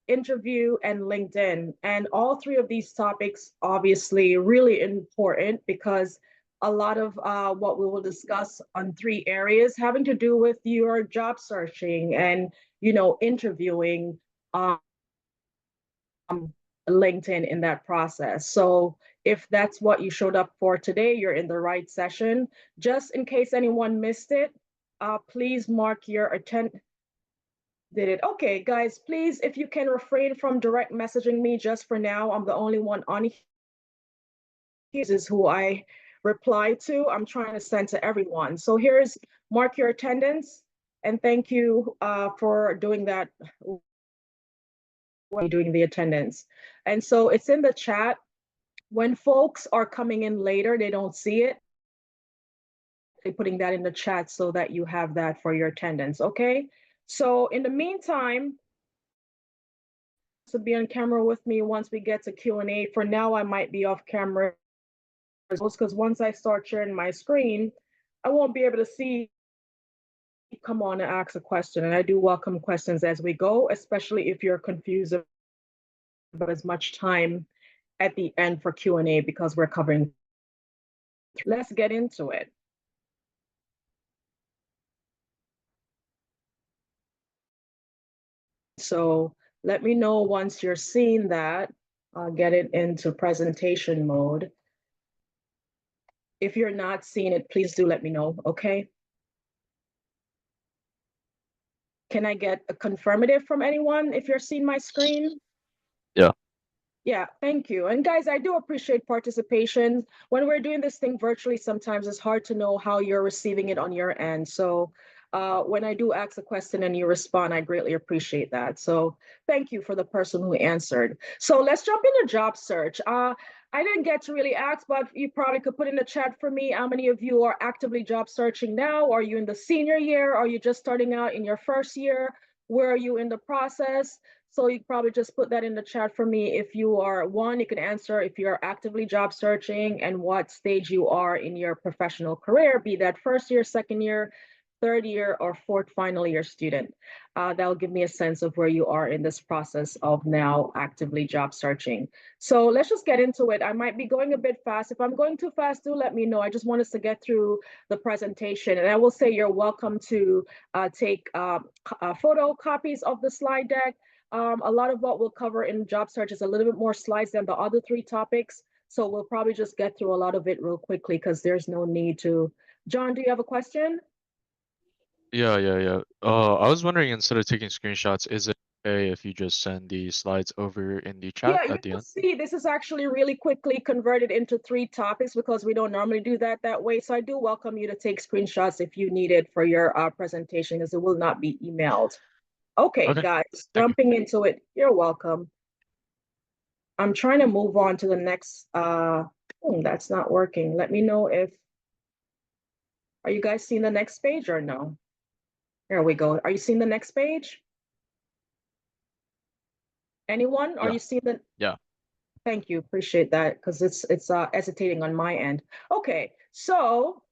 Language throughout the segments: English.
interview, and LinkedIn. And all three of these topics, obviously, really important because a lot of what we will discuss on three areas having to do with your job searching and, interviewing LinkedIn in that process. So if that's what you showed up for today, you're in the right session. Just in case anyone missed it, please mark your attend. Did it? Okay, guys, please, if you can refrain from direct messaging me just for now, I'm the only one on here. This is who I reply to. I'm trying to send to everyone. So here's mark your attendance, and thank you for doing that, doing the attendance. And so it's in the chat. When folks are coming in later, they don't see it. They're putting that in the chat so that you have that for your attendance, okay? So in the meantime, to be on camera with me once we get to Q&A. For now, I might be off camera because once I start sharing my screen, I won't be able to see. Come on and ask a question, and I do welcome questions as we go, especially if you're confused about as much time at the end for Q&A because we're covering. Let's get into it. So let me know once you're seeing that. I'll get it into presentation mode. If you're not seeing it, please do let me know, okay? Can I get a confirmative from anyone if you're seeing my screen? Yeah. Yeah, thank you. And guys, I do appreciate participation. When we're doing this thing virtually, sometimes it's hard to know how you're receiving it on your end. So when I do ask a question and you respond, I greatly appreciate that. So thank you for the person who answered. So let's jump into job search. I didn't get to really ask, but you probably could put in the chat for me. How many of you are actively job searching now? Are you in the senior year? Are you just starting out in your first year? Where are you in the process? So you probably just put that in the chat for me. If you are one, you can answer if you're actively job searching and what stage you are in your professional career, be that first year, second year, third year, or fourth final year student. That'll give me a sense of where you are in this process of now actively job searching. So let's just get into it. I might be going a bit fast. If I'm going too fast, do let me know. I just want us to get through the presentation. And I will say you're welcome to take photocopies of the slide deck. A lot of what we'll cover in job search is a little bit more slides than the other three topics. So we'll probably just get through a lot of it real quickly because there's no need to. John, do you have a question? Yeah. I was wondering, instead of taking screenshots, is it okay if you just send the slides over in the chat Yeah, you at the can end? see this is actually really quickly converted into three topics because we don't normally do that way. So I do welcome you to take screenshots if you need it for your presentation, as it will not be emailed. Okay, guys, jumping into it. You're welcome. I'm trying to move on to the next. That's not working. Let me know if. Are you guys seeing the next page or no? There we go. Are you seeing the next page? Anyone? Are you seeing the? Yeah. Thank you. Appreciate that because it's hesitating on my end. Okay, so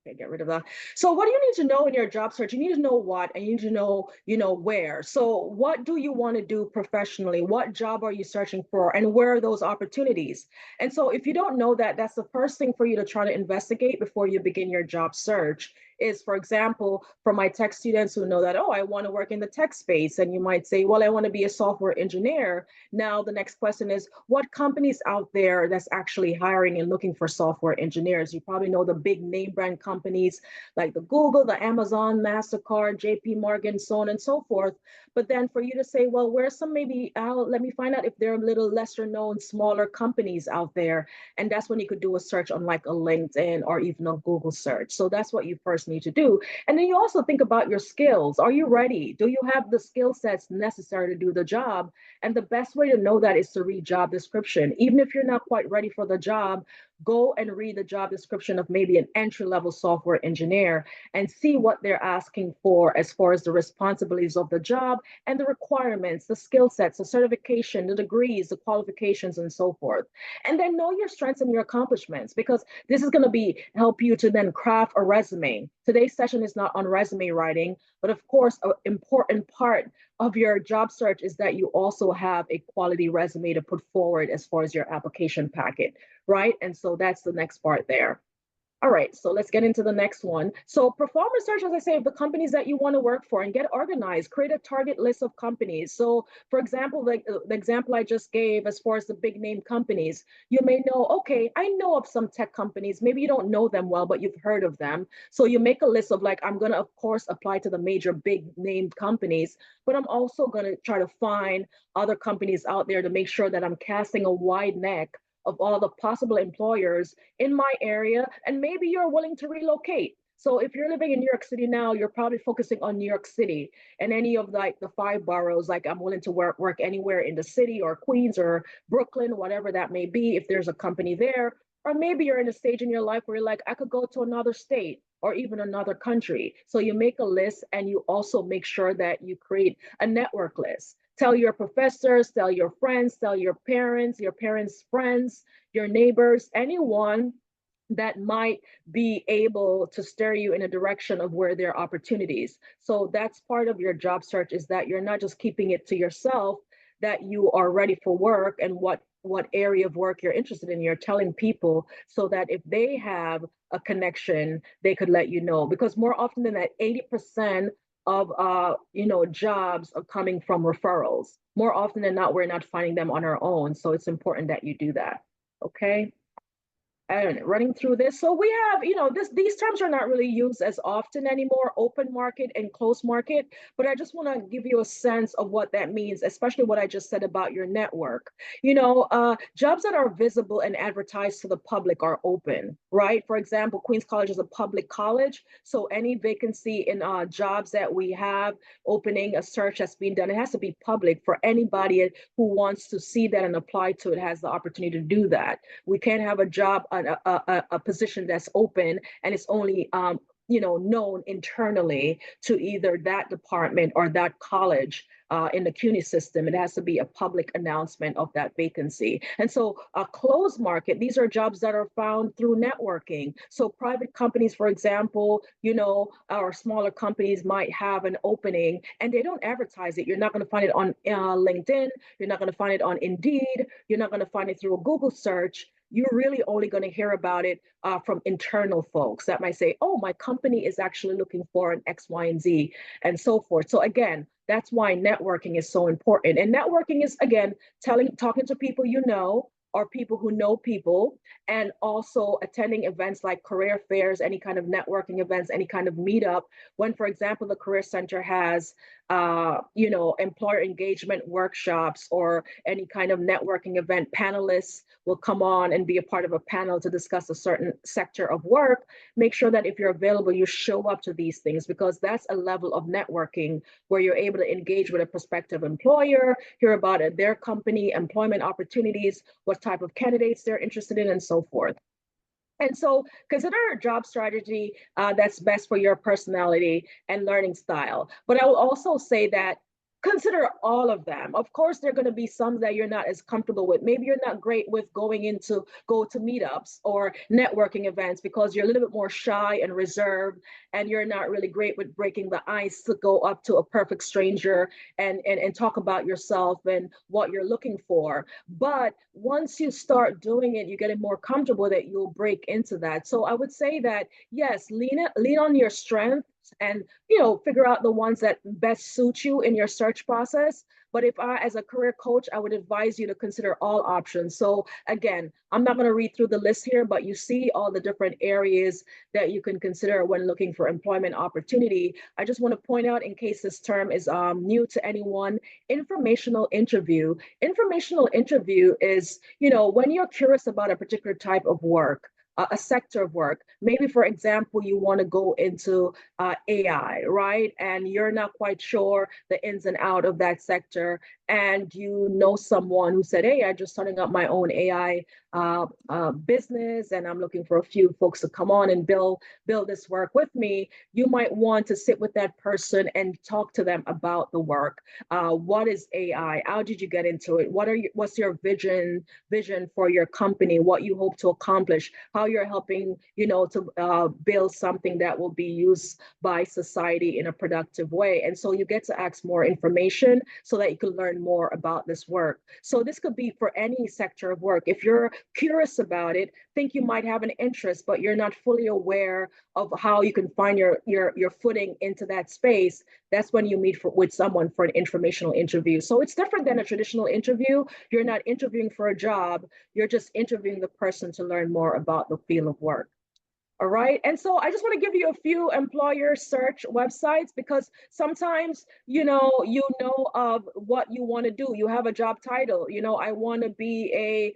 okay, get rid of that. So what do you need to know in your job search? You need to know what, and you need to know, where. So what do you want to do professionally? What job are you searching for, and where are those opportunities? And so if you don't know that, that's the first thing for you to try to investigate before you begin your job search. Is, for example, for my tech students who know that, oh, I want to work in the tech space, and you might say, well, I want to be a software engineer. Now, the next question is, what companies out there that's actually hiring and looking for software engineers? You probably know the big name brand companies like the Google, the Amazon, MasterCard, JP Morgan, so on and so forth. But then for you to say, well, where's some maybe, let me find out if there are little lesser known, smaller companies out there. And that's when you could do a search on like a LinkedIn or even a Google search. So that's what you first need to do. And then you also think about your skills. Are you ready? Do you have the skill sets necessary to do the job? And the best way to know that is to read job description. Even if you're not quite ready for the job, go and read the job description of maybe an entry-level software engineer and see what they're asking for as far as the responsibilities of the job and the requirements, the skill sets, the certification, the degrees, the qualifications, and so forth. And then know your strengths and your accomplishments, because this is going to help you to then craft a resume. Today's session is not on resume writing, but of course, an important part of your job search is that you also have a quality resume to put forward as far as your application packet, right? And so that's the next part there. All right, so let's get into the next one. So perform research, as I say, of the companies that you want to work for and get organized. Create a target list of companies. So for example, like the example I just gave as far as the big name companies, you may know, okay, I know of some tech companies. Maybe you don't know them well, but you've heard of them. So you make a list of like, I'm going to, of course, apply to the major big named companies, but I'm also going to try to find other companies out there to make sure that I'm casting a wide net of all the possible employers in my area, and maybe you're willing to relocate. So if you're living in New York City now, you're probably focusing on New York City and any of like the five boroughs. Like I'm willing to work anywhere in the city or Queens or Brooklyn, whatever that may be, if there's a company there. Or maybe you're in a stage in your life where you're like, I could go to another state or even another country. So you make a list and you also make sure that you create a network list. Tell your professors, tell your friends, tell your parents' friends, your neighbors, anyone that might be able to steer you in a direction of where there are opportunities. So that's part of your job search, is that you're not just keeping it to yourself, that you are ready for work and what area of work you're interested in. You're telling people so that if they have a connection, they could let you know. Because more often than that, 80% of jobs are coming from referrals. More often than not, we're not finding them on our own. So it's important that you do that. Okay. And running through this, so we have, these terms are not really used as often anymore, open market and closed market, but I just want to give you a sense of what that means, especially what I just said about your network. Jobs that are visible and advertised to the public are open, right? For example, Queens College is a public college, so any vacancy in jobs that we have opening, a search that's being done, it has to be public for anybody who wants to see that and apply to it, has the opportunity to do that. We can't have a job, a position that's open and it's only known internally to either that department or that college. In the CUNY system, it has to be a public announcement of that vacancy. And so a closed market, these are jobs that are found through networking. So private companies, for example, or smaller companies might have an opening and they don't advertise it. You're not going to find it on LinkedIn. You're not going to find it on Indeed. You're not going to find it through a Google search. You're really only going to hear about it from internal folks that might say, oh, my company is actually looking for an X, Y, and Z, and so forth. So again, that's why networking is so important. And networking is, again, talking to people you know, or people who know people, and also attending events like career fairs, any kind of networking events, any kind of meetup. When, for example, the Career Center has, employer engagement workshops or any kind of networking event, panelists will come on and be a part of a panel to discuss a certain sector of work. Make sure that if you're available, you show up to these things, because that's a level of networking where you're able to engage with a prospective employer, hear about their company, employment opportunities, what type of candidates they're interested in, and so forth. And so consider a job strategy that's best for your personality and learning style. But I will also say that consider all of them. Of course, there are going to be some that you're not as comfortable with. Maybe you're not great with go to meetups or networking events because you're a little bit more shy and reserved, and you're not really great with breaking the ice to go up to a perfect stranger and talk about yourself and what you're looking for. But once you start doing it, you get more comfortable that you'll break into that. So I would say that yes, lean on your strength and figure out the ones that best suit you in your search process. But if I, as a career coach, I would advise you to consider all options. So again, I'm not going to read through the list here, but you see all the different areas that you can consider when looking for employment opportunity. I just want to point out, in case this term is new to anyone, informational interview. Informational interview is, when you're curious about a particular type of work, a sector of work. Maybe, for example, you want to go into AI, right? And you're not quite sure the ins and out of that sector. and you know someone who said, hey, I'm just starting up my own AI business, and I'm looking for a few folks to come on and build this work with me, you might want to sit with that person and talk to them about the work. What is AI? How did you get into it? What's your vision for your company? What you hope to accomplish? How you're helping, to build something that will be used by society in a productive way. And so you get to ask more information so that you can learn more about this work. So this could be for any sector of work. If you're curious about it, think you might have an interest, but you're not fully aware of how you can find your footing into that space, that's when you meet with someone for an informational interview. So it's different than a traditional interview. You're not interviewing for a job, you're just interviewing the person to learn more about the field of work. All right. And so I just want to give you a few employer search websites, because sometimes, of what you want to do. You have a job title, I want to be a,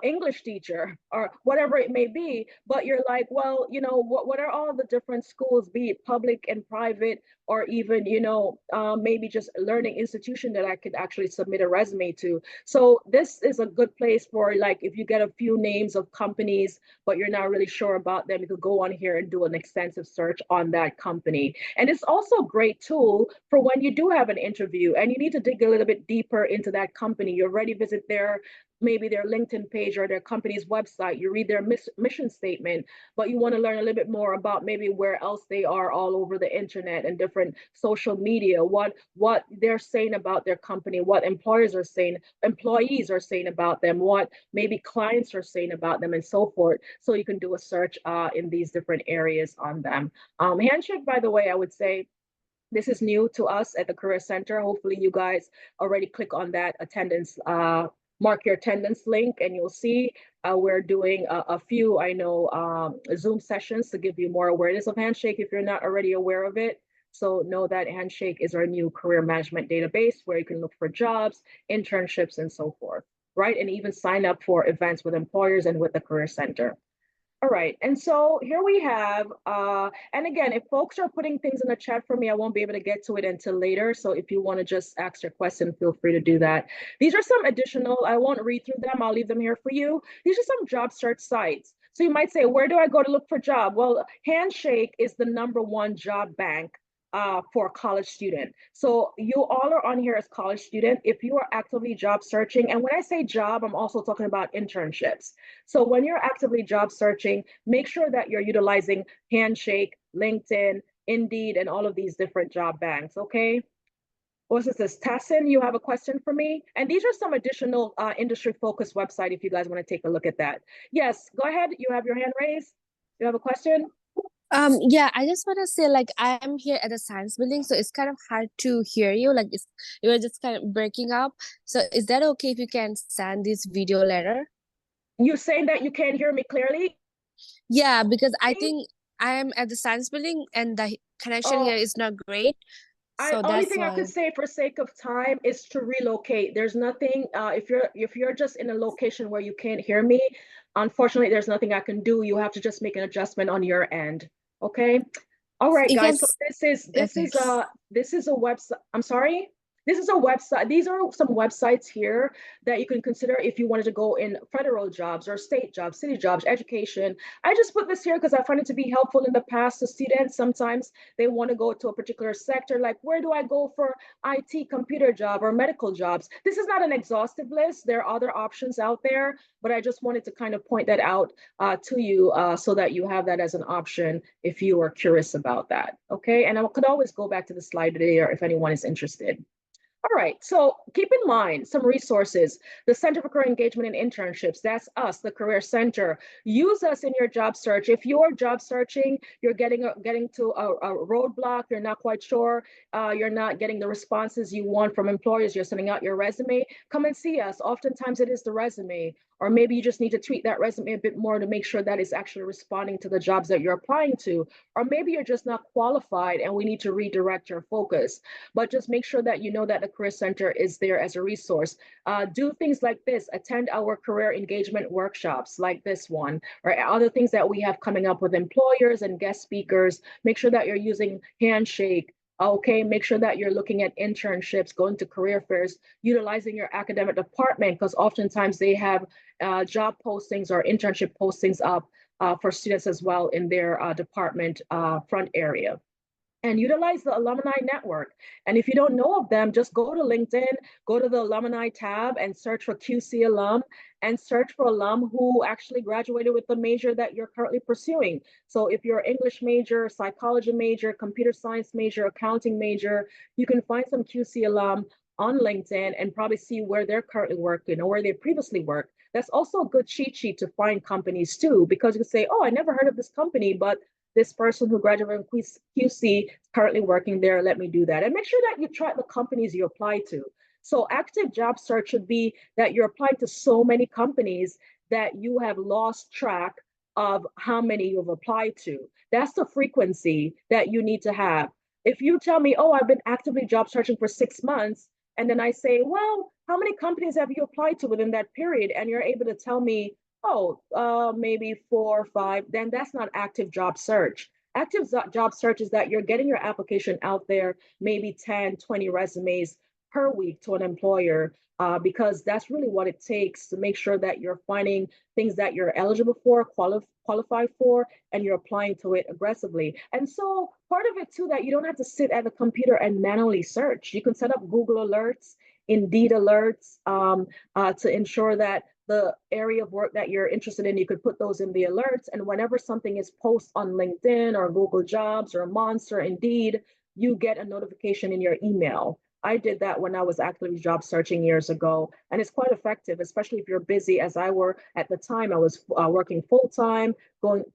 English teacher or whatever it may be. But you're like, well, what are all the different schools, be it public and private, or even, maybe just a learning institution that I could actually submit a resume to. So this is a good place for, like, if you get a few names of companies, but you're not really sure about them, you could go on here and do an extensive search on that company. And it's also a great tool for when you do have an interview and you need to dig a little bit deeper into that company. You already visit maybe their LinkedIn page or their company's website, you read their mission statement, but you want to learn a little bit more about maybe where else they are all over the internet and different social media, what they're saying about their company, what employees are saying about them, what maybe clients are saying about them, and so forth. So you can do a search in these different areas on them. Handshake, by the way, I would say, this is new to us at the Career Center. Hopefully you guys already click on that attendance, mark your attendance link, and you'll see we're doing a few, I know, Zoom sessions to give you more awareness of Handshake if you're not already aware of it. So know that Handshake is our new career management database where you can look for jobs, internships, and so forth, right? And even sign up for events with employers and with the Career Center. All right, and so here we have, and again, if folks are putting things in the chat for me, I won't be able to get to it until later. So if you want to just ask your question, feel free to do that. These are some additional, I won't read through them, I'll leave them here for you. These are some job search sites. So you might say, where do I go to look for a job? Well, Handshake is the #1 job bank for a college student. So you all are on here as college student. If you are actively job searching, and when I say job, I'm also talking about internships. So when you're actively job searching, make sure that you're utilizing Handshake, LinkedIn, Indeed, and all of these different job banks, okay? What's this? Tassin, you have a question for me? And these are some additional industry-focused website if you guys want to take a look at that. Yes, go ahead. You have your hand raised. You have a question? Yeah, I just want to say, like, I'm here at the science building, so it's kind of hard to hear you. Like, you're just kind of breaking up. So is that okay if you can send this video later? You're saying that you can't hear me clearly? Yeah, because I think I am at the science building and the connection here is not great. So Only that's thing I why. could say for sake of time is to relocate. There's nothing, if you're just in a location where you can't hear me, unfortunately, there's nothing I can do. You have to just make an adjustment on your end. Okay. All right, You can. guys. So Okay. this is a website. I'm sorry. This is a website. These are some websites here that you can consider if you wanted to go in federal jobs or state jobs, city jobs, education. I just put this here because I find it to be helpful in the past to students. Sometimes they want to go to a particular sector, like where do I go for IT, computer job, or medical jobs? This is not an exhaustive list. There are other options out there, but I just wanted to kind of point that out to you so that you have that as an option if you are curious about that. Okay, and I could always go back to the slide later if anyone is interested. All right, so keep in mind some resources. The Center for Career Engagement and Internships, that's us, the Career Center. Use us in your job search. If you're job searching, you're getting to a roadblock, you're not quite sure, you're not getting the responses you want from employers, you're sending out your resume, come and see us. Oftentimes it is the resume, or maybe you just need to tweak that resume a bit more to make sure that it's actually responding to the jobs that you're applying to. Or maybe you're just not qualified and we need to redirect your focus. But just make sure that you know that the Career Center is there as a resource. Do things like this, attend our career engagement workshops like this one, or other things that we have coming up with employers and guest speakers. Make sure that you're using Handshake, Okay, make sure that you're looking at internships, going to career fairs, utilizing your academic department, because oftentimes they have job postings or internship postings up for students as well in their department front area. And utilize the alumni network. And if you don't know of them, just go to LinkedIn, go to the alumni tab and search for QC alum and search for alum who actually graduated with the major that you're currently pursuing. So if you're an English major, psychology major, computer science major, accounting major, you can find some QC alum on LinkedIn and probably see where they're currently working or where they previously worked. That's also a good cheat sheet to find companies too, because you can say, oh, I never heard of this company, but this person who graduated from QC is currently working there. Let me do that. And make sure that you track the companies you apply to. So active job search should be that you're applying to so many companies that you have lost track of how many you've applied to. That's the frequency that you need to have. If you tell me, oh, I've been actively job searching for 6 months, and then I say, well, how many companies have you applied to within that period? And you're able to tell me, oh, maybe 4 or 5, then that's not active job search. Active job search is that you're getting your application out there, maybe 10, 20 resumes per week to an employer, because that's really what it takes to make sure that you're finding things that you're eligible for, qualified for, and you're applying to it aggressively. And so part of it too, that you don't have to sit at the computer and manually search. You can set up Google Alerts, Indeed alerts, to ensure that the area of work that you're interested in, you could put those in the alerts. And whenever something is posted on LinkedIn or Google Jobs or Monster, Indeed, you get a notification in your email. I did that when I was actively job searching years ago, and it's quite effective, especially if you're busy, as I were at the time. I was working full time,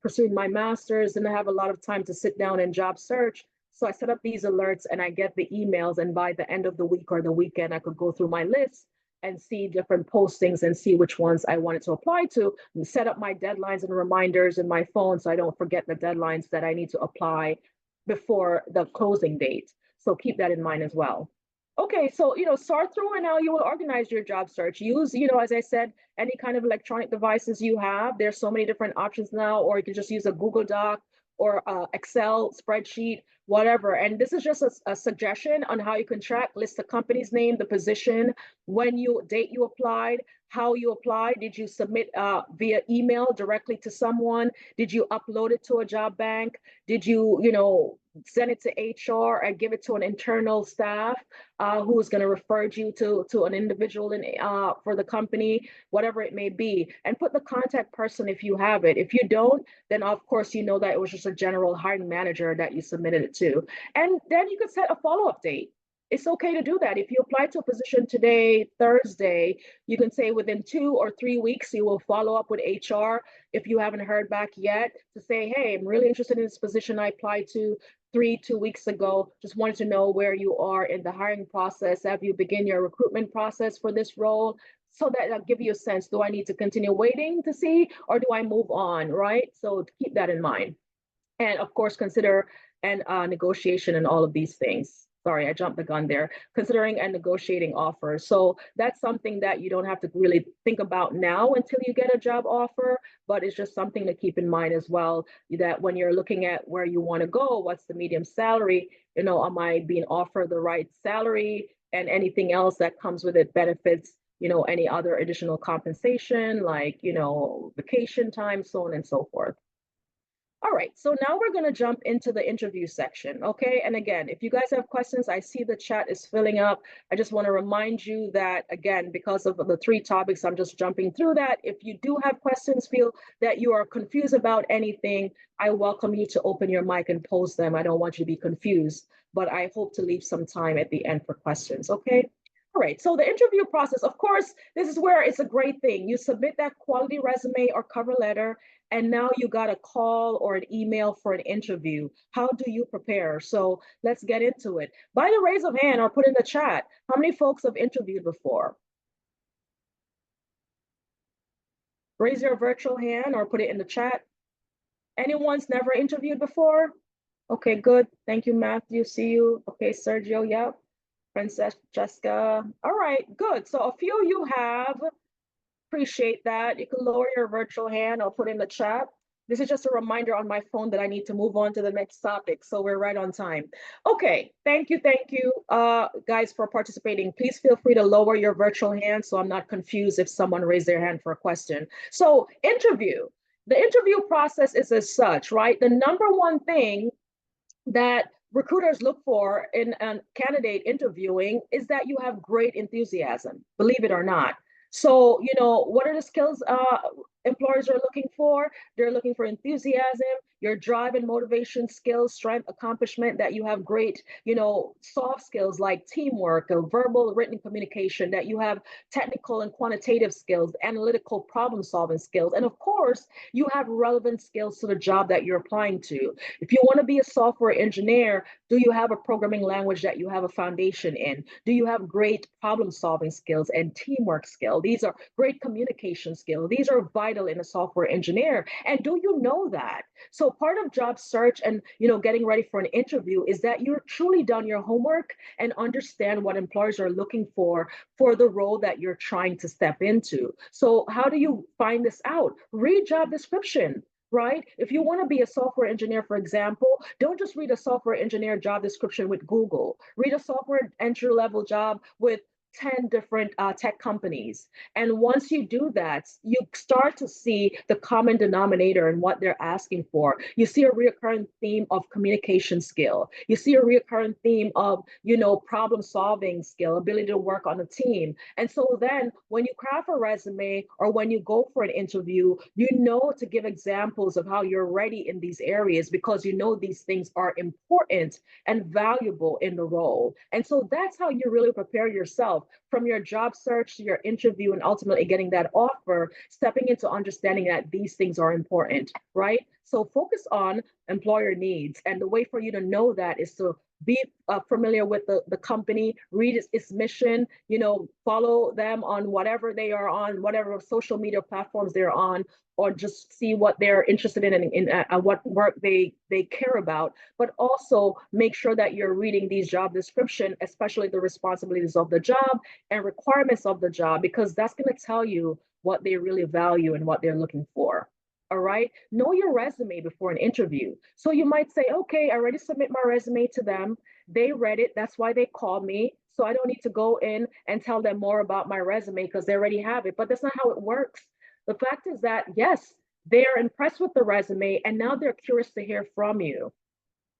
pursuing my master's, and I have a lot of time to sit down and job search. So I set up these alerts and I get the emails, and by the end of the week or the weekend, I could go through my list and see different postings and see which ones I wanted to apply to, and set up my deadlines and reminders in my phone so I don't forget the deadlines that I need to apply before the closing date. So keep that in mind as well. Okay, so sort through and how you will organize your job search. Use, as I said, any kind of electronic devices you have. There's so many different options now, or you can just use a Google Doc or Excel spreadsheet, whatever. And this is just a suggestion on how you can track, list the company's name, the position, date you applied, how you applied. Did you submit via email directly to someone? Did you upload it to a job bank? Did you, send it to HR and give it to an internal staff who is going to refer you to an individual for the company, whatever it may be, and put the contact person if you have it. If you don't, then of course you know that it was just a general hiring manager that you submitted it to. And then you could set a follow-up date. It's okay to do that. If you apply to a position today, Thursday, you can say within 2 or 3 weeks, you will follow up with HR if you haven't heard back yet to say, hey, I'm really interested in this position I applied to 2 weeks ago. Just wanted to know where you are in the hiring process. Have you begun your recruitment process for this role? So that I'll give you a sense, do I need to continue waiting to see, or do I move on, right? So keep that in mind. And of course, consider and negotiation and all of these things. Sorry, I jumped the gun there. Considering and negotiating offers. So that's something that you don't have to really think about now until you get a job offer, but it's just something to keep in mind as well, that when you're looking at where you want to go, what's the medium salary, am I being offered the right salary, and anything else that comes with it, benefits, any other additional compensation, like, vacation time, so on and so forth. All right, so now we're going to jump into the interview section, okay? And again, if you guys have questions, I see the chat is filling up. I just want to remind you that, again, because of the 3 topics, I'm just jumping through that. If you do have questions, feel that you are confused about anything, I welcome you to open your mic and pose them. I don't want you to be confused, but I hope to leave some time at the end for questions, okay? All right, so the interview process, of course, this is where it's a great thing. You submit that quality resume or cover letter, and now you got a call or an email for an interview. How do you prepare? So let's get into it. By the raise of hand or put in the chat, how many folks have interviewed before? Raise your virtual hand or put it in the chat. Anyone's never interviewed before? Okay, good. Thank you, Matthew. See you. Okay, Sergio, yep. Princess Jessica. All right, good. So a few you have. Appreciate that. You can lower your virtual hand. I'll put in the chat. This is just a reminder on my phone that I need to move on to the next topic. So we're right on time. Okay, thank you, guys, for participating. Please feel free to lower your virtual hand so I'm not confused if someone raised their hand for a question. So interview. The interview process is as such, right? The number one thing that recruiters look for in a candidate interviewing is that you have great enthusiasm, believe it or not. So, what are the skills employers are looking for? They're looking for enthusiasm, your drive and motivation skills, strength, accomplishment, that you have great, soft skills like teamwork, or verbal, written communication, that you have technical and quantitative skills, analytical problem solving skills. And of course, you have relevant skills to the job that you're applying to. If you want to be a software engineer, do you have a programming language that you have a foundation in? Do you have great problem solving skills and teamwork skill? These are great communication skills. These are vital in a software engineer. And do you know that? So part of job search and getting ready for an interview is that you're truly done your homework and understand what employers are looking for the role that you're trying to step into. So how do you find this out? Read job description, right? If you want to be a software engineer, for example, don't just read a software engineer job description with Google. Read a software entry level job with 10 different tech companies. And once you do that, you start to see the common denominator and what they're asking for. You see a recurrent theme of communication skill. You see a recurrent theme of, problem solving skill, ability to work on a team. And so then when you craft a resume or when you go for an interview, you know to give examples of how you're ready in these areas because you know these things are important and valuable in the role. And so that's how you really prepare yourself from your job search to your interview and ultimately getting that offer, stepping into understanding that these things are important, right? So focus on employer needs. And the way for you to know that is to be familiar with the company, read its mission, follow them on whatever they are on, whatever social media platforms they're on, or just see what they're interested in what work they care about. But also make sure that you're reading these job description, especially the responsibilities of the job and requirements of the job, because that's going to tell you what they really value and what they're looking for. All right. Know your resume before an interview. So you might say, okay, I already submit my resume to them. They read it. That's why they called me. So I don't need to go in and tell them more about my resume because they already have it. But that's not how it works. The fact is that, yes, they're impressed with the resume and now they're curious to hear from you.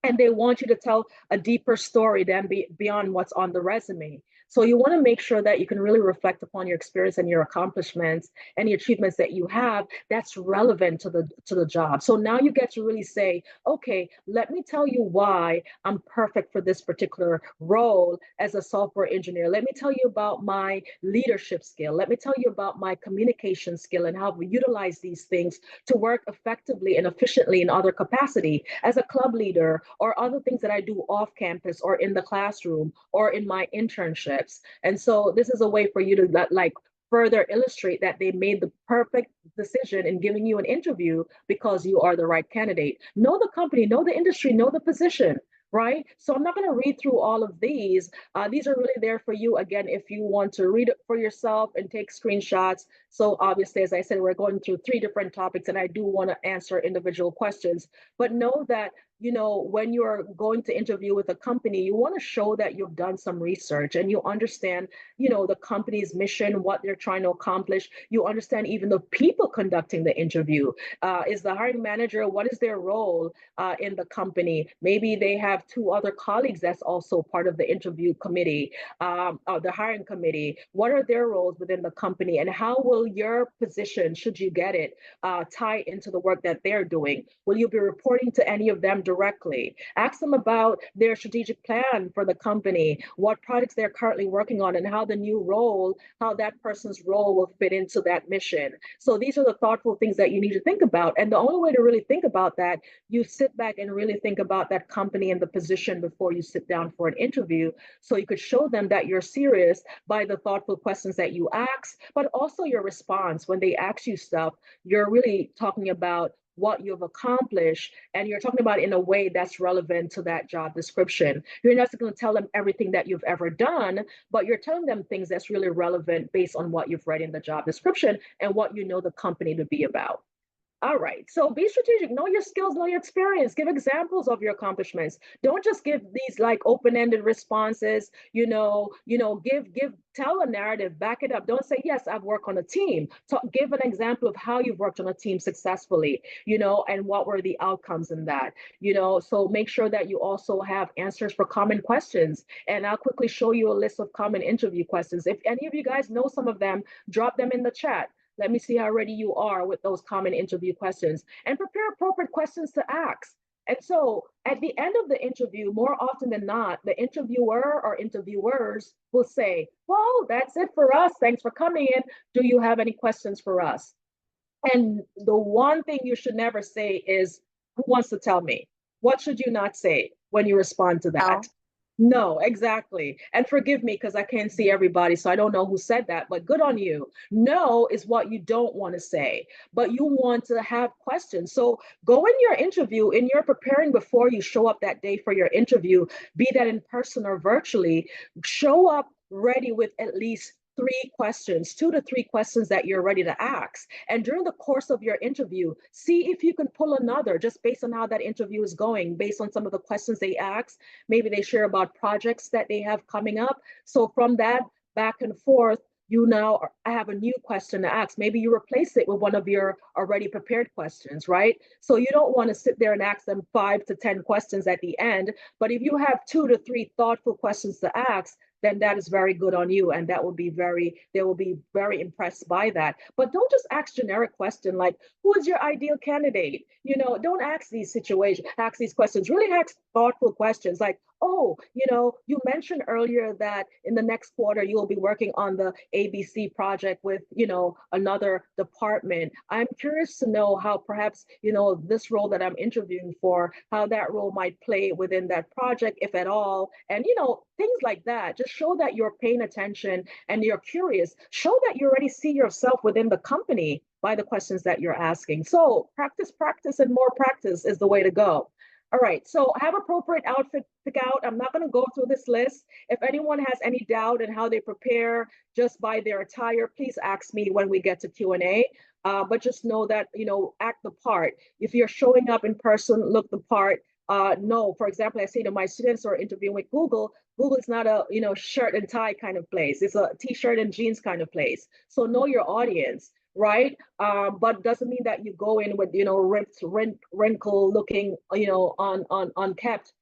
And they want you to tell a deeper story than beyond what's on the resume. So you want to make sure that you can really reflect upon your experience and your accomplishments and the achievements that you have that's relevant to the job. So now you get to really say, okay, let me tell you why I'm perfect for this particular role as a software engineer. Let me tell you about my leadership skill. Let me tell you about my communication skill and how we utilize these things to work effectively and efficiently in other capacity as a club leader or other things that I do off campus or in the classroom or in my internship. And so this is a way for you to further illustrate that they made the perfect decision in giving you an interview because you are the right candidate. Know the company, know the industry, know the position, right? So I'm not going to read through all of these. These are really there for you, again, if you want to read it for yourself and take screenshots. So obviously, as I said, we're going through 3 different topics and I do want to answer individual questions, but know that when you're going to interview with a company, you want to show that you've done some research and you understand, the company's mission, what they're trying to accomplish. You understand even the people conducting the interview. Is the hiring manager, what is their role in the company? Maybe they have 2 other colleagues that's also part of the interview committee, the hiring committee. What are their roles within the company and how will your position, should you get it, tie into the work that they're doing? Will you be reporting to any of them directly? Ask them about their strategic plan for the company, what products they're currently working on, and how the new role, how that person's role will fit into that mission. So these are the thoughtful things that you need to think about. And the only way to really think about that, you sit back and really think about that company and the position before you sit down for an interview. So you could show them that you're serious by the thoughtful questions that you ask, but also your response. When they ask you stuff, you're really talking about what you've accomplished, and you're talking about it in a way that's relevant to that job description. You're not going to tell them everything that you've ever done, but you're telling them things that's really relevant based on what you've read in the job description and what you know the company to be about. All right. So be strategic. Know your skills, know your experience. Give examples of your accomplishments. Don't just give these like open-ended responses. Tell a narrative, back it up. Don't say, yes, I've worked on a team. Give an example of how you've worked on a team successfully, and what were the outcomes in that, So make sure that you also have answers for common questions. And I'll quickly show you a list of common interview questions. If any of you guys know some of them, drop them in the chat. Let me see how ready you are with those common interview questions, and prepare appropriate questions to ask. And so at the end of the interview, more often than not, the interviewer or interviewers will say, well, that's it for us. Thanks for coming in. Do you have any questions for us? And the one thing you should never say is, who wants to tell me? What should you not say when you respond to that? No, exactly. And forgive me because I can't see everybody, so I don't know who said that, but good on you. No is what you don't want to say, but you want to have questions. So go in your interview, in your preparing before you show up that day for your interview, be that in person or virtually, show up ready with at least 2 to 3 questions that you're ready to ask. And during the course of your interview, see if you can pull another just based on how that interview is going, based on some of the questions they ask. Maybe they share about projects that they have coming up. So from that back and forth, you now have a new question to ask. Maybe you replace it with one of your already prepared questions, right? So you don't want to sit there and ask them 5 to 10 questions at the end. But if you have 2 to 3 thoughtful questions to ask, then that is very good on you, and they will be very impressed by that. But don't just ask generic question like, who is your ideal candidate? Don't ask these questions. Really ask thoughtful questions like, oh, you mentioned earlier that in the next quarter you will be working on the ABC project with, another department. I'm curious to know how perhaps, this role that I'm interviewing for, how that role might play within that project, if at all. And, things like that. Just show that you're paying attention and you're curious. Show that you already see yourself within the company by the questions that you're asking. So practice, and more practice is the way to go. All right, so have appropriate outfit pick out. I'm not going to go through this list. If anyone has any doubt in how they prepare just by their attire, please ask me when we get to Q&A. But just know that, act the part. If you're showing up in person, look the part. No, for example, I say to my students who are interviewing with Google is not a, shirt and tie kind of place. It's a t-shirt and jeans kind of place. So know your audience, right? But doesn't mean that you go in with, ripped, wrinkle looking, unkept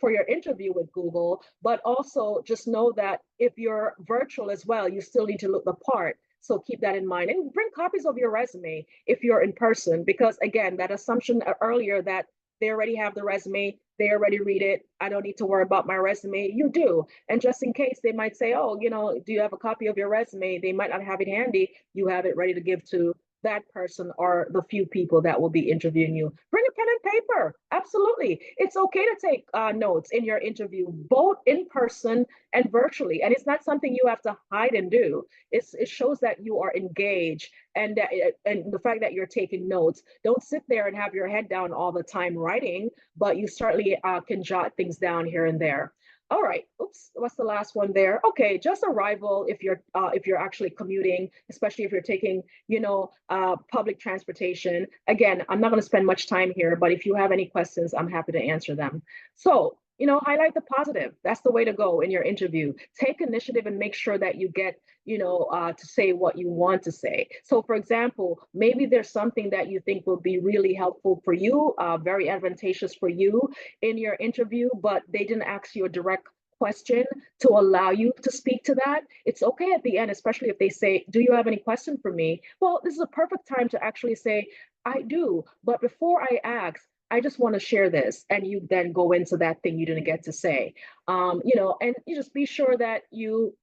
for your interview with Google. But also just know that if you're virtual as well, you still need to look the part. So keep that in mind, and bring copies of your resume if you're in person, because again, that assumption earlier that they already have the resume, they already read it, I don't need to worry about my resume. You do. And just in case, they might say, oh, do you have a copy of your resume? They might not have it handy. You have it ready to give to that person or the few people that will be interviewing you. Bring a pen and paper. Absolutely. It's okay to take notes in your interview, both in person and virtually. And it's not something you have to hide and do. It shows that you are engaged, and the fact that you're taking notes. Don't sit there and have your head down all the time writing, but you certainly can jot things down here and there. All right. Oops. What's the last one there? Okay. Just arrival if you're actually commuting, especially if you're taking, public transportation. Again, I'm not going to spend much time here, but if you have any questions, I'm happy to answer them. So, highlight the positive. That's the way to go in your interview. Take initiative and make sure that you get, to say what you want to say. So for example, maybe there's something that you think will be really helpful for you, very advantageous for you in your interview, but they didn't ask you a direct question to allow you to speak to that. It's okay at the end, especially if they say, do you have any question for me? Well, this is a perfect time to actually say, I do, but before I ask, I just want to share this, and you then go into that thing you didn't get to say, and you just be sure that you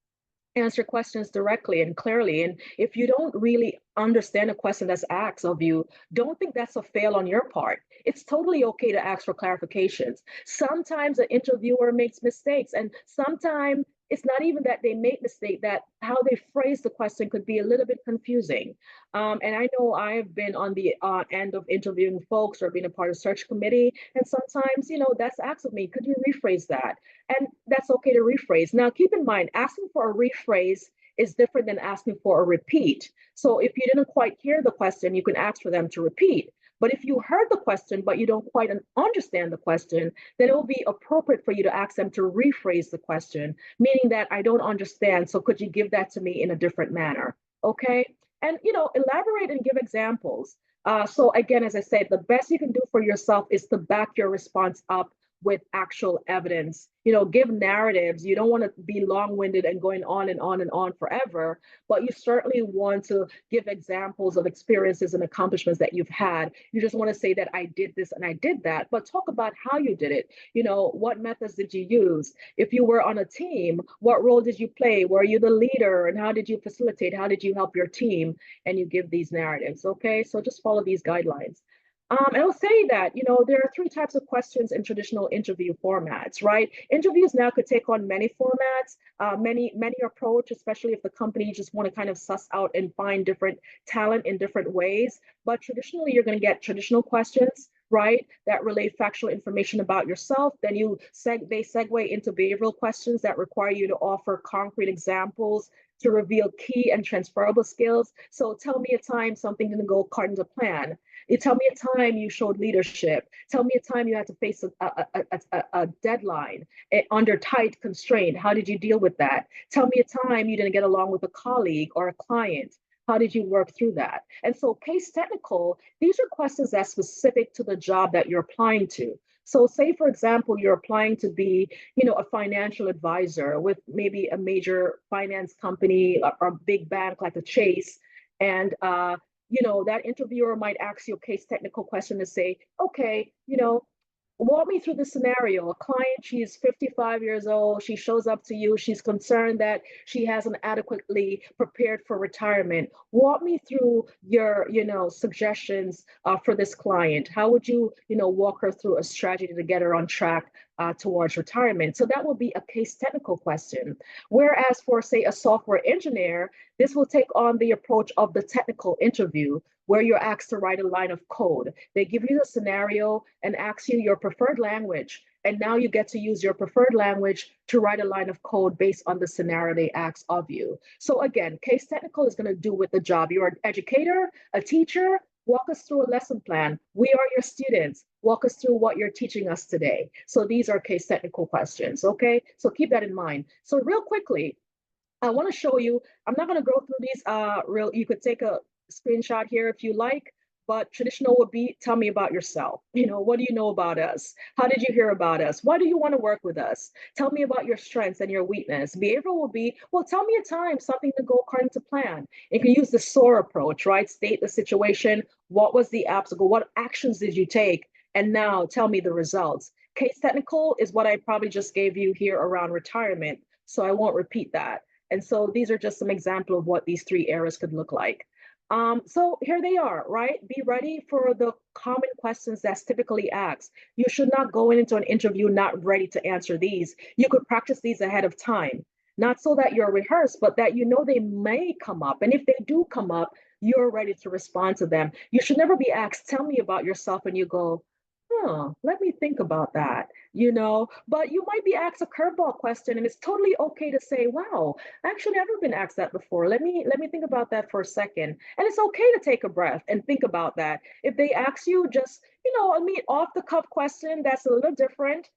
answer questions directly and clearly. And if you don't really understand a question that's asked of you, don't think that's a fail on your part. It's totally okay to ask for clarifications. Sometimes an interviewer makes mistakes, and sometimes it's not even that they make mistake, that how they phrase the question could be a little bit confusing. And I know I've been on the end of interviewing folks or being a part of search committee, and sometimes, that's asked of me, could you rephrase that? And that's okay to rephrase. Now, keep in mind, asking for a rephrase is different than asking for a repeat. So if you didn't quite hear the question, you can ask for them to repeat. But if you heard the question, but you don't quite understand the question, then it will be appropriate for you to ask them to rephrase the question, meaning that I don't understand. So could you give that to me in a different manner? Okay. And, elaborate and give examples. So again, as I said, the best you can do for yourself is to back your response up with actual evidence. Give narratives. You don't want to be long-winded and going on and on and on forever, but you certainly want to give examples of experiences and accomplishments that you've had. You just want to say that I did this and I did that, but talk about how you did it. What methods did you use? If you were on a team, what role did you play? Were you the leader, and how did you facilitate? How did you help your team? And you give these narratives. Okay, so just follow these guidelines. And I'll say that, there are three types of questions in traditional interview formats, right? Interviews now could take on many formats, many approach, especially if the company just want to kind of suss out and find different talent in different ways. But traditionally, you're going to get traditional questions, right, that relate factual information about yourself. Then they segue into behavioral questions that require you to offer concrete examples to reveal key and transferable skills. So tell me a time something didn't go according to plan. You tell me a time you showed leadership. Tell me a time you had to face a deadline under tight constraint. How did you deal with that? Tell me a time you didn't get along with a colleague or a client. How did you work through that? And so case technical, these are questions that's specific to the job that you're applying to. So say, for example, you're applying to be, a financial advisor with maybe a major finance company or a big bank like a Chase. And that interviewer might ask you a case technical question to say, okay, walk me through the scenario. A client, she's 55 years old. She shows up to you. She's concerned that she hasn't adequately prepared for retirement. Walk me through your, suggestions for this client. How would you, walk her through a strategy to get her on track towards retirement? So that will be a case technical question. Whereas for, say, a software engineer, this will take on the approach of the technical interview, where you're asked to write a line of code. They give you the scenario and ask you your preferred language. And now you get to use your preferred language to write a line of code based on the scenario they ask of you. So again, case technical is going to do with the job. You're an educator, a teacher. Walk us through a lesson plan. We are your students. Walk us through what you're teaching us today. So these are case technical questions, okay? So keep that in mind. So real quickly, I want to show you, I'm not going to go through these you could take a screenshot here if you like, but traditional would be, tell me about yourself. What do you know about us? How did you hear about us? Why do you want to work with us? Tell me about your strengths and your weakness. Behavioral will be, well, tell me a time something to go according to plan. You can use the SOAR approach, right? State the situation. What was the obstacle? What actions did you take? And now tell me the results. Case technical is what I probably just gave you here around retirement, so I won't repeat that. And so these are just some examples of what these three areas could look like. So here they are, right? Be ready for the common questions that's typically asked. You should not go into an interview not ready to answer these. You could practice these ahead of time, not so that you're rehearsed, but that they may come up. And if they do come up, you're ready to respond to them. You should never be asked, tell me about yourself, and you go, let me think about that, but you might be asked a curveball question, and it's totally okay to say, wow, actually, I've never been asked that before. Let me think about that for a second. And it's okay to take a breath and think about that. If they ask you just, off the cuff question, that's a little different.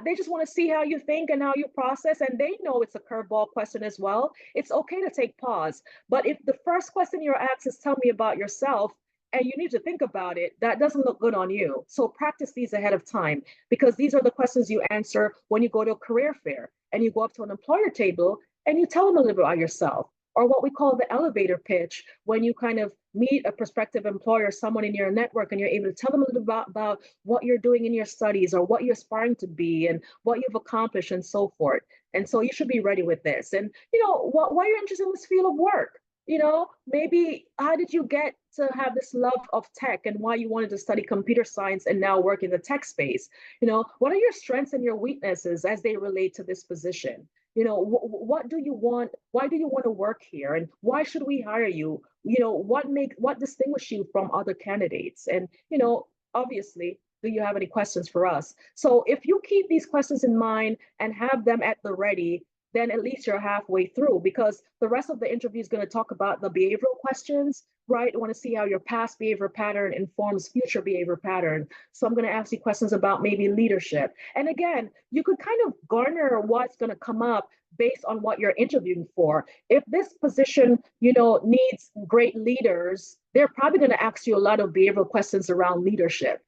They just want to see how you think and how you process, and they know it's a curveball question as well. It's okay to take pause. But if the first question you're asked is tell me about yourself, and you need to think about it, that doesn't look good on you. So practice these ahead of time, because these are the questions you answer when you go to a career fair and you go up to an employer table and you tell them a little bit about yourself, or what we call the elevator pitch, when you kind of meet a prospective employer, someone in your network, and you're able to tell them a little bit about what you're doing in your studies or what you're aspiring to be and what you've accomplished and so forth. And so you should be ready with this. And, why you're interested in this field of work. Maybe how did you get to have this love of tech, and why you wanted to study computer science and now work in the tech space? What are your strengths and your weaknesses as they relate to this position? What do you want? Why do you want to work here? And why should we hire you? What distinguishes you from other candidates? And, obviously, do you have any questions for us? So if you keep these questions in mind and have them at the ready, then at least you're halfway through, because the rest of the interview is going to talk about the behavioral questions, right? I want to see how your past behavior pattern informs future behavior pattern. So I'm going to ask you questions about maybe leadership. And again, you could kind of garner what's going to come up based on what you're interviewing for. If this position, needs great leaders, they're probably going to ask you a lot of behavioral questions around leadership.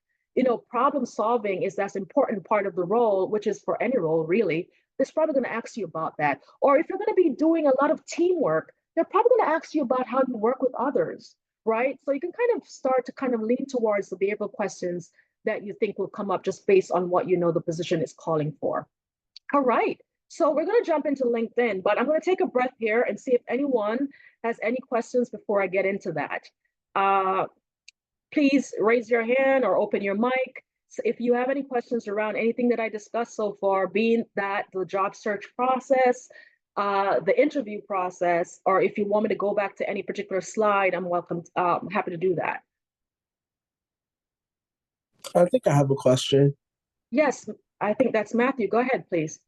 Problem solving is that's important part of the role, which is for any role really. They're probably going to ask you about that. Or if you're going to be doing a lot of teamwork, they're probably going to ask you about how you work with others, right? So you can kind of start to kind of lean towards the behavioral questions that you think will come up just based on what the position is calling for. All right. So we're going to jump into LinkedIn, but I'm going to take a breath here and see if anyone has any questions before I get into that. Please raise your hand or open your mic. So if you have any questions around anything that I discussed so far, being that the job search process, the interview process, or if you want me to go back to any particular slide, I'm happy to do that. I think I have a question. Yes, I think that's Matthew. Go ahead, please.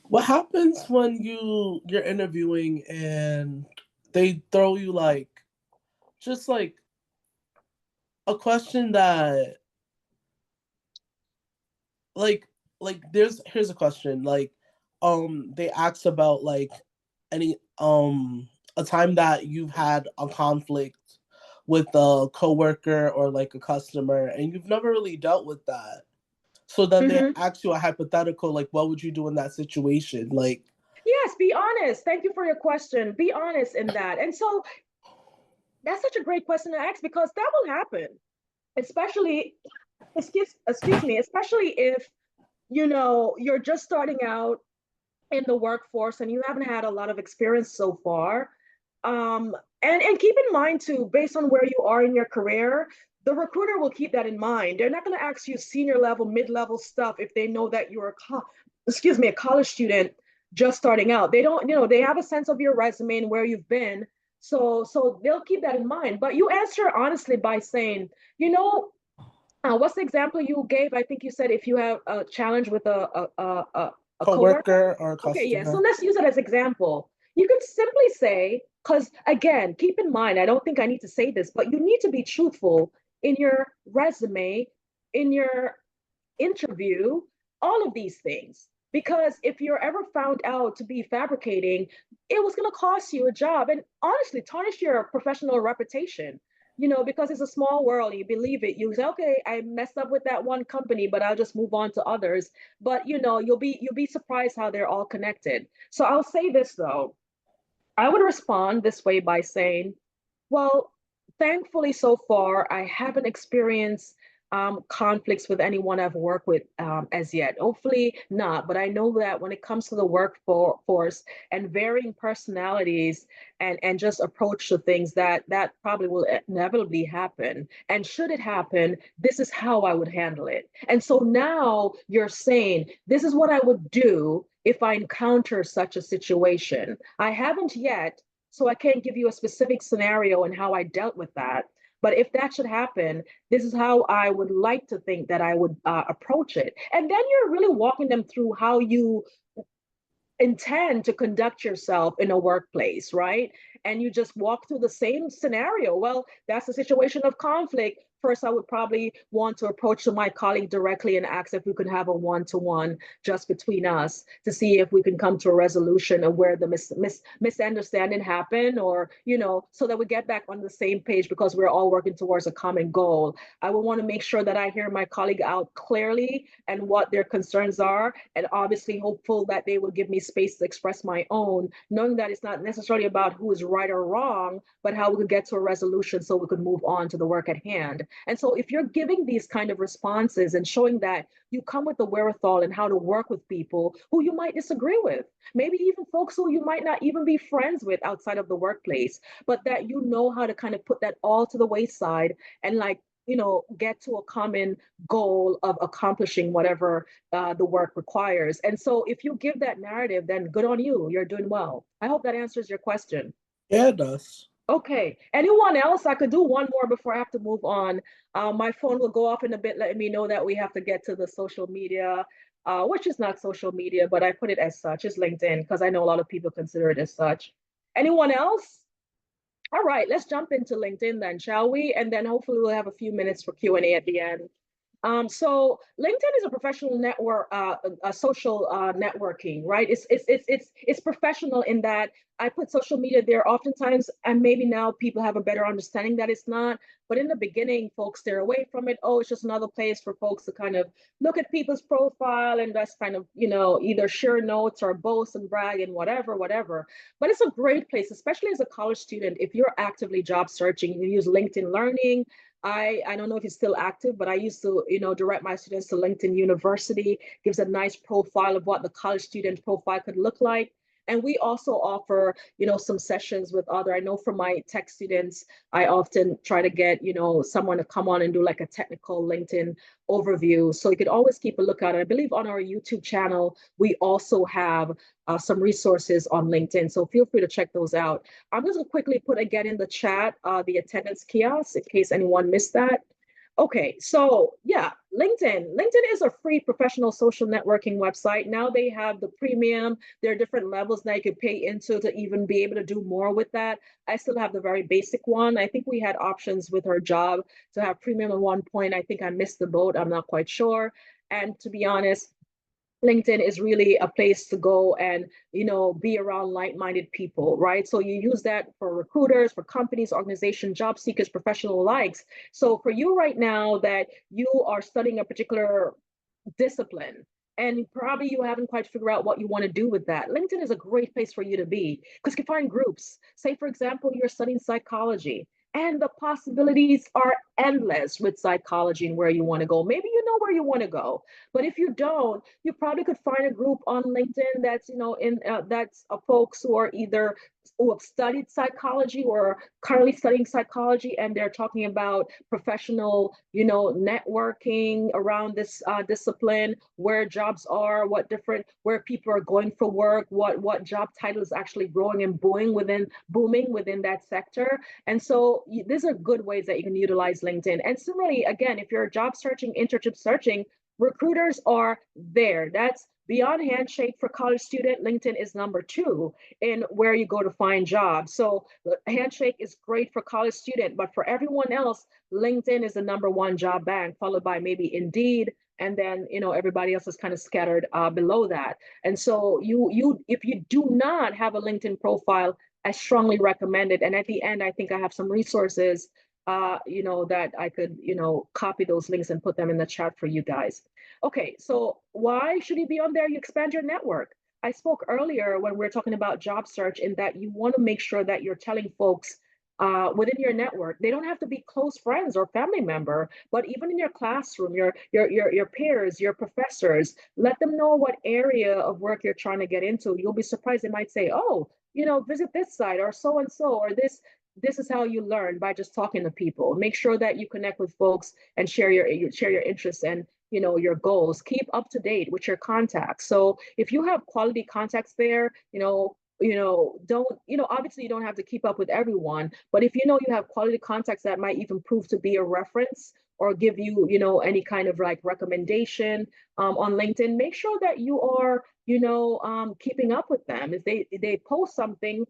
What happens when you're interviewing and they throw you just like a question that here's a question they ask about any a time that you've had a conflict with a coworker or like a customer and you've never really dealt with that. So then they ask you a hypothetical, like, what would you do in that situation? Yes, be honest. Thank you for your question. Be honest in that. And so that's such a great question to ask because that will happen, especially, excuse me, especially if, you're just starting out in the workforce and you haven't had a lot of experience so far. And keep in mind too, based on where you are in your career, the recruiter will keep that in mind. They're not going to ask you senior level, mid-level stuff if they know that you're a college student just starting out. They don't, they have a sense of your resume and where you've been. So they'll keep that in mind. But you answer honestly by saying, what's the example you gave? I think you said if you have a challenge with a coworker or a customer. Okay, yeah. So let's use it as example. You could simply say, because again, keep in mind, I don't think I need to say this, but you need to be truthful in your resume, in your interview, all of these things. Because if you're ever found out to be fabricating, it was going to cost you a job and honestly tarnish your professional reputation. Because it's a small world, you believe it. You say, okay, I messed up with that one company, but I'll just move on to others. But you'll be surprised how they're all connected. So I'll say this though. I would respond this way by saying, well, thankfully so far, I haven't experienced conflicts with anyone I've worked with as yet. Hopefully not, but I know that when it comes to the workforce and varying personalities and just approach to things, that probably will inevitably happen. And should it happen, this is how I would handle it. And so now you're saying, this is what I would do if I encounter such a situation. I haven't yet, so I can't give you a specific scenario and how I dealt with that. But if that should happen, this is how I would like to think that I would approach it. And then you're really walking them through how you intend to conduct yourself in a workplace, right? And you just walk through the same scenario. Well, that's a situation of conflict. First, I would probably want to approach my colleague directly and ask if we could have a one-to-one just between us to see if we can come to a resolution of where the misunderstanding happened, or, so that we get back on the same page because we're all working towards a common goal. I would want to make sure that I hear my colleague out clearly and what their concerns are, and obviously hopeful that they will give me space to express my own, knowing that it's not necessarily about who is right or wrong, but how we could get to a resolution so we could move on to the work at hand. And so if you're giving these kind of responses and showing that you come with the wherewithal and how to work with people who you might disagree with, maybe even folks who you might not even be friends with outside of the workplace, but that you know how to kind of put that all to the wayside and get to a common goal of accomplishing whatever the work requires. And so if you give that narrative, then good on you, you're doing well. I hope that answers your question. Yeah, it does. Okay, anyone else? I could do one more before I have to move on. My phone will go off in a bit, letting me know that we have to get to the social media, which is not social media, but I put it as such, it's LinkedIn, because I know a lot of people consider it as such. Anyone else? All right, let's jump into LinkedIn then, shall we? And then hopefully we'll have a few minutes for Q&A at the end. So LinkedIn is a professional network, a social networking, right? It's professional in that I put social media there oftentimes, and maybe now people have a better understanding that it's not. But in the beginning, folks stay away from it. Oh, it's just another place for folks to kind of look at people's profile and just kind of, either share notes or boast and brag and whatever. But it's a great place, especially as a college student. If you're actively job searching, you use LinkedIn Learning. I don't know if it's still active, but I used to, direct my students to LinkedIn University. Gives a nice profile of what the college student profile could look like. And we also offer, some sessions with other, I know for my tech students, I often try to get, someone to come on and do like a technical LinkedIn overview. So you could always keep a lookout. And I believe on our YouTube channel, we also have some resources on LinkedIn. So feel free to check those out. I'm just gonna quickly put again in the chat the attendance kiosk in case anyone missed that. Okay, so yeah, LinkedIn. LinkedIn is a free professional social networking website. Now they have the premium. There are different levels that you could pay into to even be able to do more with that. I still have the very basic one. I think we had options with our job to have premium at one point. I think I missed the boat. I'm not quite sure. And to be honest, LinkedIn is really a place to go and, be around like-minded people, right? So you use that for recruiters, for companies, organizations, job seekers, professional likes. So for you right now that you are studying a particular discipline and probably you haven't quite figured out what you want to do with that, LinkedIn is a great place for you to be because you can find groups. Say, for example, you're studying psychology and the possibilities are endless with psychology and where you want to go. Maybe you know where you want to go, but if you don't, you probably could find a group on LinkedIn that's, in that's folks who are either who have studied psychology or currently studying psychology, and they're talking about professional, networking around this discipline, where jobs are, where people are going for work, what job title is actually growing and booming within that sector. And so these are good ways that you can utilize LinkedIn. And similarly, again, if you're job searching, internship searching, recruiters are there. That's beyond Handshake for college student. LinkedIn is number 2 in where you go to find jobs. So Handshake is great for college student, but for everyone else, LinkedIn is the number 1 job bank, followed by maybe Indeed, and then everybody else is kind of scattered below that. And so you if you do not have a LinkedIn profile, I strongly recommend it. And at the end, I think I have some resources that I could, copy those links and put them in the chat for you guys. Okay, so why should you be on there? You expand your network. I spoke earlier when we were talking about job search in that you want to make sure that you're telling folks within your network. They don't have to be close friends or family member, but even in your classroom, your peers, your professors, let them know what area of work you're trying to get into. You'll be surprised. They might say, oh, visit this site or so and so, or this is how you learn, by just talking to people. Make sure that you connect with folks and share your interests and your goals. Keep up to date with your contacts. So if you have quality contacts there, don't, obviously you don't have to keep up with everyone, but if you have quality contacts that might even prove to be a reference or give you, any kind of like recommendation on LinkedIn, make sure that you are, keeping up with them. If they post something,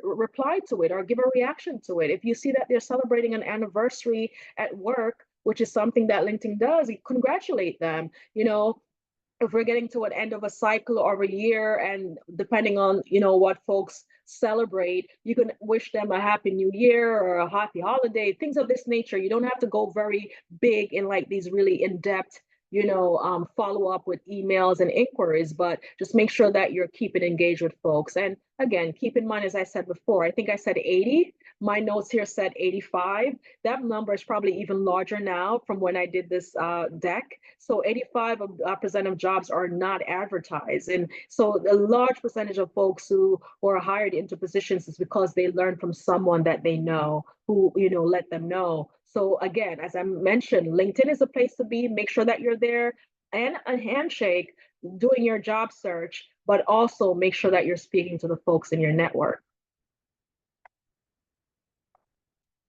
reply to it or give a reaction to it. If you see that they're celebrating an anniversary at work, which is something that LinkedIn does, you congratulate them. If we're getting to an end of a cycle or a year, and depending on what folks celebrate, you can wish them a happy new year or a happy holiday, things of this nature. You don't have to go very big in like these really in-depth follow up with emails and inquiries, but just make sure that you're keeping engaged with folks. And again, keep in mind, as I said before, I think I said 80. My notes here said 85. That number is probably even larger now from when I did this deck. So 85% of jobs are not advertised. And so a large percentage of folks who are hired into positions is because they learned from someone that they know who, let them know. So again, as I mentioned, LinkedIn is a place to be. Make sure that you're there, and a Handshake doing your job search, but also make sure that you're speaking to the folks in your network.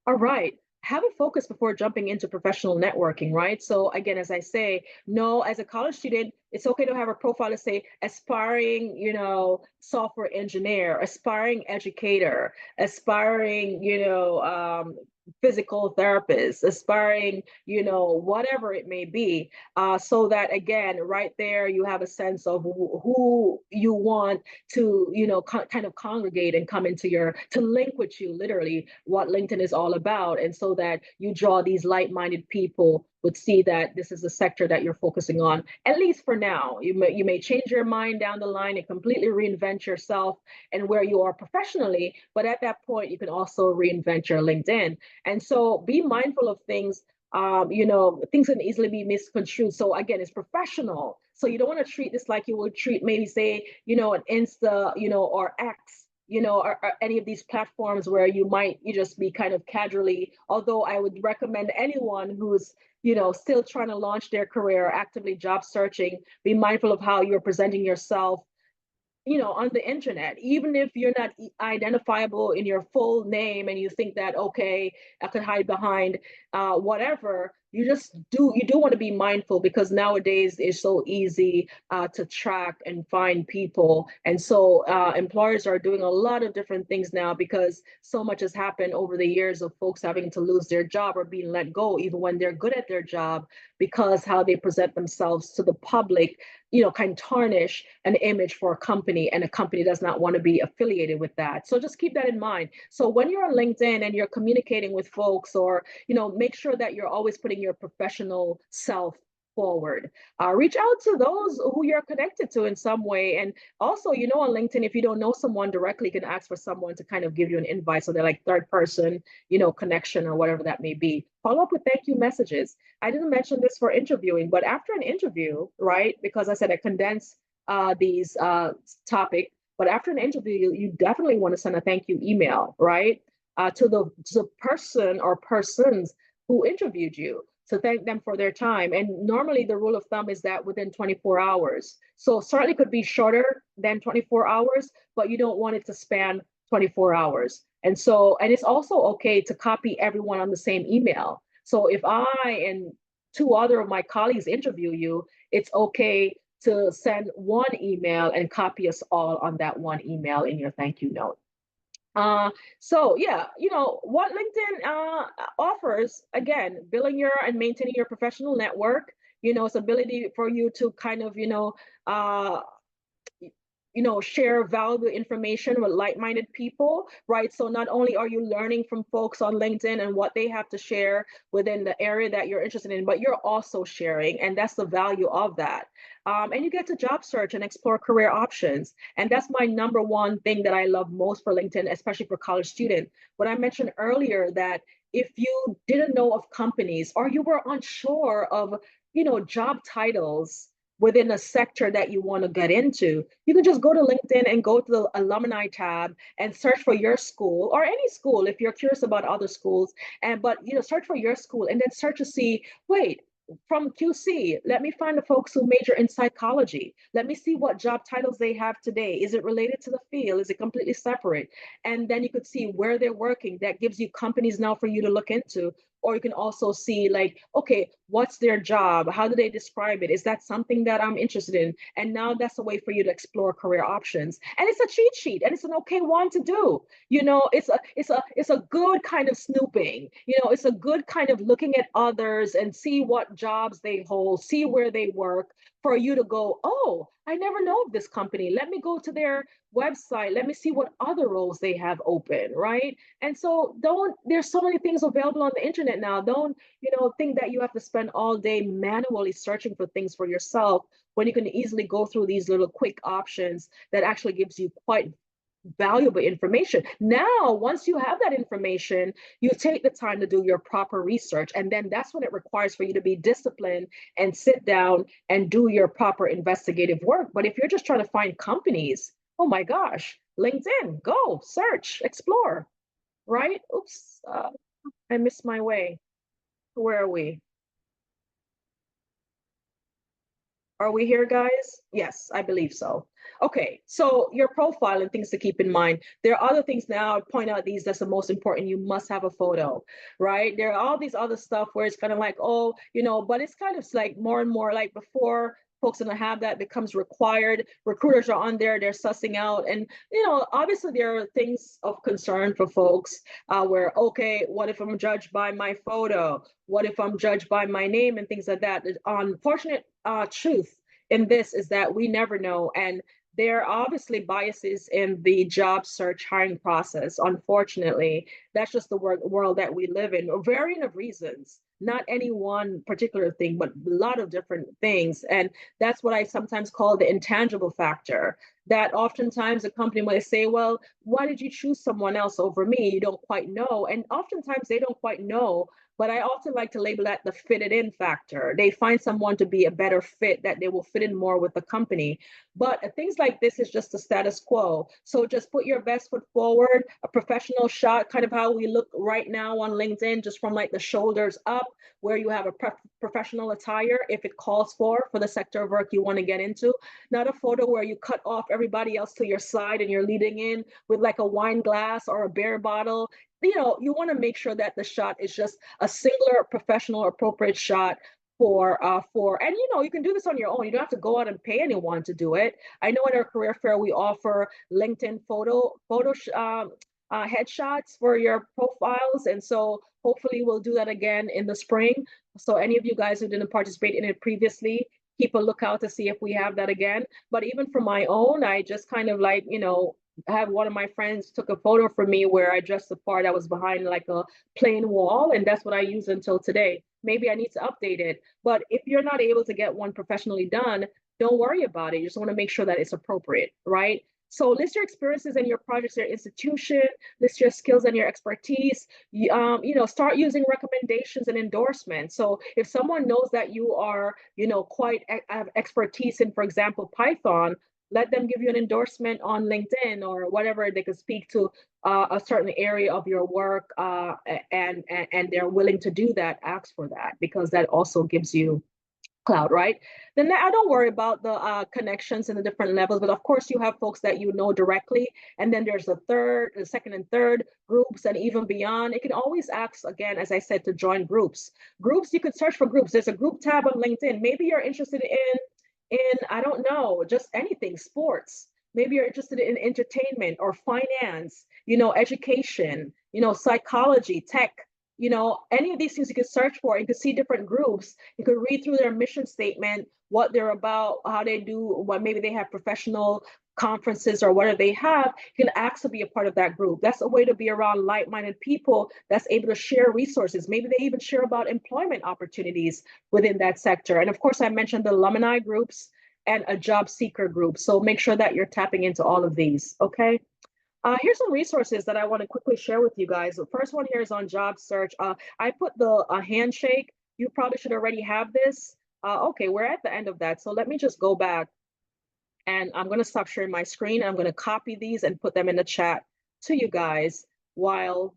All right. Have a focus before jumping into professional networking, right? So again, as I say, no, as a college student, It's okay to have a profile to say aspiring, you know, software engineer, aspiring educator, aspiring, you know, physical therapist, aspiring, you know, whatever it may be, so that again, right there, you have a sense of who you want to, you know, kind of congregate and come into your, to link with you, literally what LinkedIn is all about. And so that you draw these like-minded people would see that this is a sector that you're focusing on, at least for now. You may change your mind down the line and completely reinvent yourself and where you are professionally, but at that point, you can also reinvent your LinkedIn. And so be mindful of things. You know, things can easily be misconstrued. So again, it's professional. So you don't want to treat this like you would treat maybe say, you know, an Insta, you know, or X, you know, or any of these platforms where you just be kind of casually, although I would recommend anyone who's, you know, still trying to launch their career, actively job searching, be mindful of how you're presenting yourself, you know, on the internet, even if you're not identifiable in your full name and you think that, okay, I could hide behind whatever, you do want to be mindful, because nowadays it's so easy to track and find people. And so employers are doing a lot of different things now, because so much has happened over the years of folks having to lose their job or being let go, even when they're good at their job, because how they present themselves to the public, you know, can tarnish an image for a company, and a company does not want to be affiliated with that. So just keep that in mind. So when you're on LinkedIn and you're communicating with folks, or, you know, make sure that you're always putting your professional self forward. Reach out to those who you're connected to in some way. And also, you know, on LinkedIn, if you don't know someone directly, you can ask for someone to kind of give you an invite. So they're like third person, you know, connection or whatever that may be. Follow up with thank you messages. I didn't mention this for interviewing, but after an interview, right? Because I said I condense these topic, but after an interview, you definitely want to send a thank you email, right? To the person or persons who interviewed you, to thank them for their time. And normally the rule of thumb is that within 24 hours. So certainly could be shorter than 24 hours, but you don't want it to span 24 hours. And so, and it's also okay to copy everyone on the same email. So if I and two other of my colleagues interview you, it's okay to send one email and copy us all on that one email in your thank you note. So yeah, you know, what LinkedIn offers, again, building your and maintaining your professional network, you know, its ability for you to kind of, uh, share valuable information with like-minded people, right? So not only are you learning from folks on LinkedIn and what they have to share within the area that you're interested in, but you're also sharing, and that's the value of that. And you get to job search and explore career options. And that's my number one thing that I love most for LinkedIn, especially for college students. What I mentioned earlier, that if you didn't know of companies, or you were unsure of, job titles within a sector that you want to get into, you can just go to LinkedIn and go to the alumni tab and search for your school, or any school if you're curious about other schools. But search for your school and then search to see, wait, from QC, let me find the folks who major in psychology. Let me see what job titles they have today. Is it related to the field? Is it completely separate? And then you could see where they're working. That gives you companies now for you to look into. Or you can also see, like, okay, what's their job? How do they describe it? Is that something that I'm interested in? And now that's a way for you to explore career options. And it's a cheat sheet, and it's an okay one to do. It's a good kind of snooping. It's a good kind of looking at others and see what jobs they hold, see where they work, for you to go, oh, I never know of this company. Let me go to their website. Let me see what other roles they have open, right? And so there's so many things available on the internet now. Don't, think that you have to spend all day manually searching for things for yourself, when you can easily go through these little quick options that actually gives you quite valuable information. Now, once you have that information, you take the time to do your proper research. And then that's when it requires for you to be disciplined and sit down and do your proper investigative work. But if you're just trying to find companies, oh my gosh, LinkedIn, go search, explore, right? Oops, I missed my way. Where are we? Are we here, guys? Yes, I believe so. Okay, so your profile and things to keep in mind. There are other things now, I point out these, that's the most important. You must have a photo, right? There are all these other stuff where it's kind of like, oh, but it's kind of like more and more like before. folks don't have that, becomes required. Recruiters are on there, they're sussing out. And, obviously there are things of concern for folks where, okay, what if I'm judged by my photo? What if I'm judged by my name and things like that? The unfortunate truth in this is that we never know. And there are obviously biases in the job search hiring process. Unfortunately, that's just the world that we live in, a variant of reasons, not any one particular thing, but a lot of different things. And that's what I sometimes call the intangible factor, that oftentimes a company might say, well, why did you choose someone else over me? You don't quite know. And oftentimes they don't quite know. But I often like to label that the fitted in factor. They find someone to be a better fit, that they will fit in more with the company. But things like this is just the status quo. So just put your best foot forward, a professional shot, kind of how we look right now on LinkedIn, just from like the shoulders up, where you have a professional attire if it calls for the sector of work you want to get into. Not a photo where you cut off everybody else to your side and you're leading in with like a wine glass or a beer bottle. You want to make sure that the shot is just a singular, professional, appropriate shot for, and you can do this on your own. You don't have to go out and pay anyone to do it. I know at our career fair, we offer LinkedIn headshots for your profiles. And so hopefully we'll do that again in the spring. So any of you guys who didn't participate in it previously, keep a lookout to see if we have that again. But even for my own, I just kind of like, have one of my friends took a photo for me where I dressed the part that was behind like a plain wall, and that's what I use until today. Maybe I need to update it, but if you're not able to get one professionally done, don't worry about it. You just want to make sure that it's appropriate, right? So list your experiences and your projects, your institution, list your skills and your expertise. Start using recommendations and endorsements. So if someone knows that you are, have expertise in, for example, Python, let them give you an endorsement on LinkedIn or whatever. They could speak to a certain area of your work, and they're willing to do that. Ask for that, because that also gives you cloud, right? Then I don't worry about the connections and the different levels, but of course you have folks that you know directly, and then there's the second and third groups, and even beyond. It can always ask, again, as I said, to join groups. You could search for groups. There's a group tab on LinkedIn. Maybe you're interested in I don't know, just anything, sports. Maybe you're interested in entertainment or finance, education, psychology, tech, any of these things you could search for. You could see different groups. You could read through their mission statement, what they're about, how they do, what maybe they have professional conferences or whatever they have. You can ask to be a part of that group. That's a way to be around like-minded people that's able to share resources. Maybe they even share about employment opportunities within that sector. And of course, I mentioned the alumni groups and a job seeker group. So make sure that you're tapping into all of these, okay? Here's some resources that I want to quickly share with you guys. The first one here is on job search. I put the handshake. You probably should already have this. Okay, we're at the end of that. So let me just go back. And I'm going to stop sharing my screen. I'm going to copy these and put them in the chat to you guys while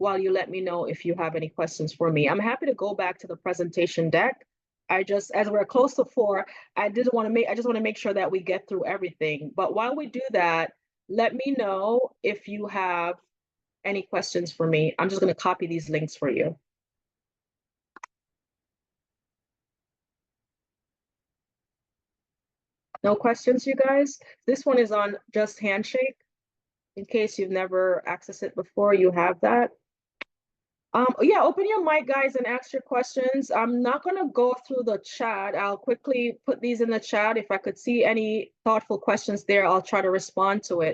you let me know if you have any questions for me. I'm happy to go back to the presentation deck. As we're close to 4, I just want to make sure that we get through everything. But while we do that, let me know if you have any questions for me. I'm just going to copy these links for you. No questions, you guys? This one is on just handshake. In case you've never accessed it before, you have that. Yeah, open your mic, guys, and ask your questions. I'm not going to go through the chat. I'll quickly put these in the chat. If I could see any thoughtful questions there, I'll try to respond to it.